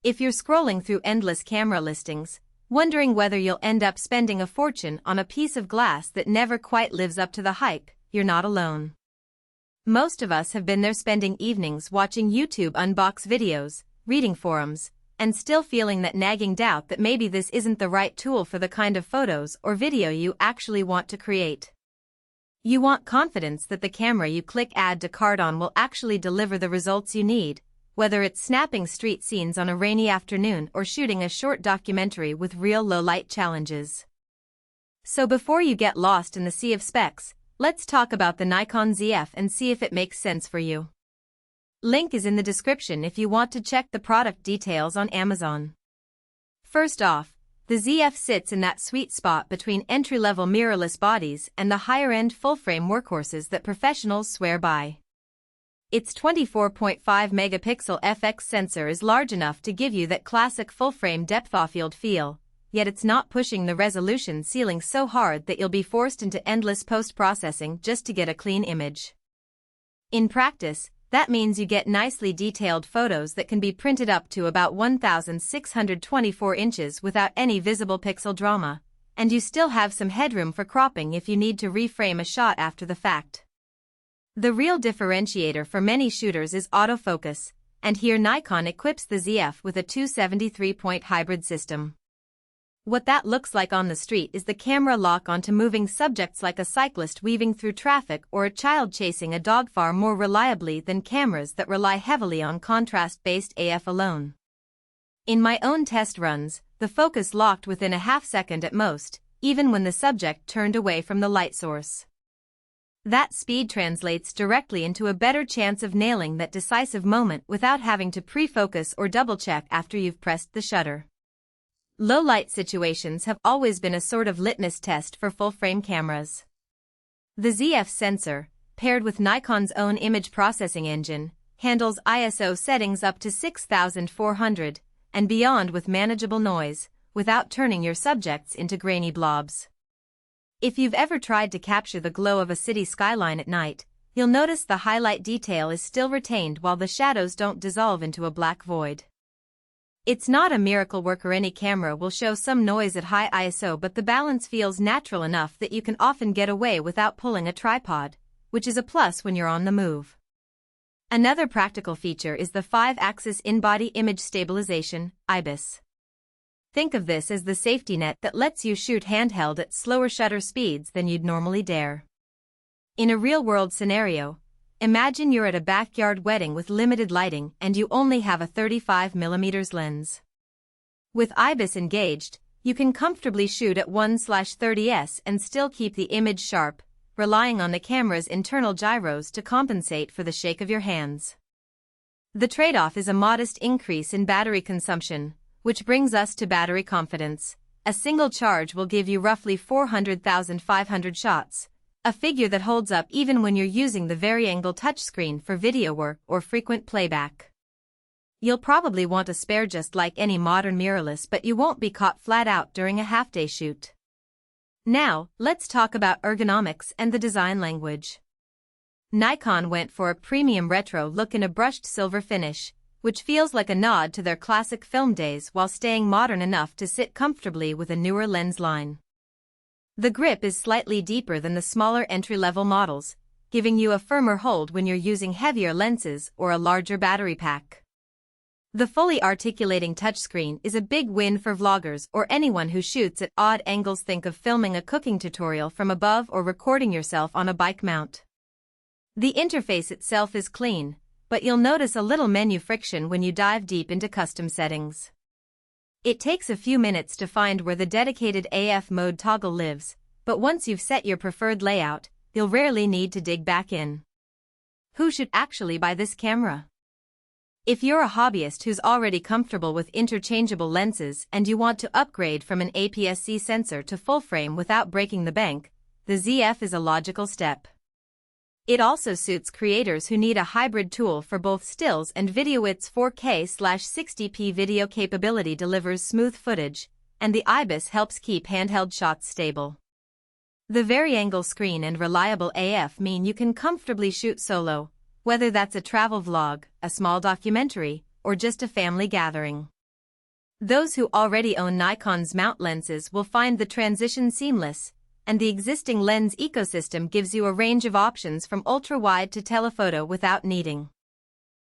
If you're scrolling through endless camera listings, wondering whether you'll end up spending a fortune on a piece of glass that never quite lives up to the hype, you're not alone. Most of us have been there, spending evenings watching YouTube unbox videos, reading forums, and still feeling that nagging doubt that maybe this isn't the right tool for the kind of photos or video you actually want to create. You want confidence that the camera you click add to cart on will actually deliver the results you need, whether it's snapping street scenes on a rainy afternoon or shooting a short documentary with real low-light challenges. So before you get lost in the sea of specs, let's talk about the Nikon ZF and see if it makes sense for you. Link is in the description if you want to check the product details on Amazon. First off, the ZF sits in that sweet spot between entry-level mirrorless bodies and the higher-end full-frame workhorses that professionals swear by. Its 24.5 megapixel FX sensor is large enough to give you that classic full-frame depth-of-field feel, yet it's not pushing the resolution ceiling so hard that you'll be forced into endless post-processing just to get a clean image. In practice, that means you get nicely detailed photos that can be printed up to about 1624 inches without any visible pixel drama, and you still have some headroom for cropping if you need to reframe a shot after the fact. The real differentiator for many shooters is autofocus, and here Nikon equips the ZF with a 273-point hybrid system. What that looks like on the street is the camera lock onto moving subjects like a cyclist weaving through traffic or a child chasing a dog far more reliably than cameras that rely heavily on contrast-based AF alone. In my own test runs, the focus locked within a half second at most, even when the subject turned away from the light source. That speed translates directly into a better chance of nailing that decisive moment without having to pre-focus or double-check after you've pressed the shutter. Low-light situations have always been a sort of litmus test for full-frame cameras. The ZF sensor, paired with Nikon's own image processing engine, handles ISO settings up to 6400 and beyond with manageable noise, without turning your subjects into grainy blobs. If you've ever tried to capture the glow of a city skyline at night, you'll notice the highlight detail is still retained while the shadows don't dissolve into a black void. It's not a miracle worker. Any camera will show some noise at high ISO, but the balance feels natural enough that you can often get away without pulling a tripod, which is a plus when you're on the move. Another practical feature is the 5-axis in-body image stabilization, IBIS. Think of this as the safety net that lets you shoot handheld at slower shutter speeds than you'd normally dare. In a real-world scenario, imagine you're at a backyard wedding with limited lighting and you only have a 35mm lens. With IBIS engaged, you can comfortably shoot at 1/30s and still keep the image sharp, relying on the camera's internal gyros to compensate for the shake of your hands. The trade-off is a modest increase in battery consumption, which brings us to battery confidence. A single charge will give you roughly 400,500 shots, a figure that holds up even when you're using the vari-angle touchscreen for video work or frequent playback. You'll probably want a spare just like any modern mirrorless, but you won't be caught flat out during a half-day shoot. Now, let's talk about ergonomics and the design language. Nikon went for a premium retro look in a brushed silver finish, which feels like a nod to their classic film days while staying modern enough to sit comfortably with a newer lens line. The grip is slightly deeper than the smaller entry-level models, giving you a firmer hold when you're using heavier lenses or a larger battery pack. The fully articulating touchscreen is a big win for vloggers or anyone who shoots at odd angles. Think of filming a cooking tutorial from above or recording yourself on a bike mount. The interface itself is clean, but you'll notice a little menu friction when you dive deep into custom settings. It takes a few minutes to find where the dedicated AF mode toggle lives, but once you've set your preferred layout, you'll rarely need to dig back in. Who should actually buy this camera? If you're a hobbyist who's already comfortable with interchangeable lenses and you want to upgrade from an APS-C sensor to full frame without breaking the bank, the ZF is a logical step. It also suits creators who need a hybrid tool for both stills and video. Its 4K/60p video capability delivers smooth footage, and the IBIS helps keep handheld shots stable. The vari-angle screen and reliable AF mean you can comfortably shoot solo, whether that's a travel vlog, a small documentary, or just a family gathering. Those who already own Nikon's mount lenses will find the transition seamless, and the existing lens ecosystem gives you a range of options from ultra-wide to telephoto without needing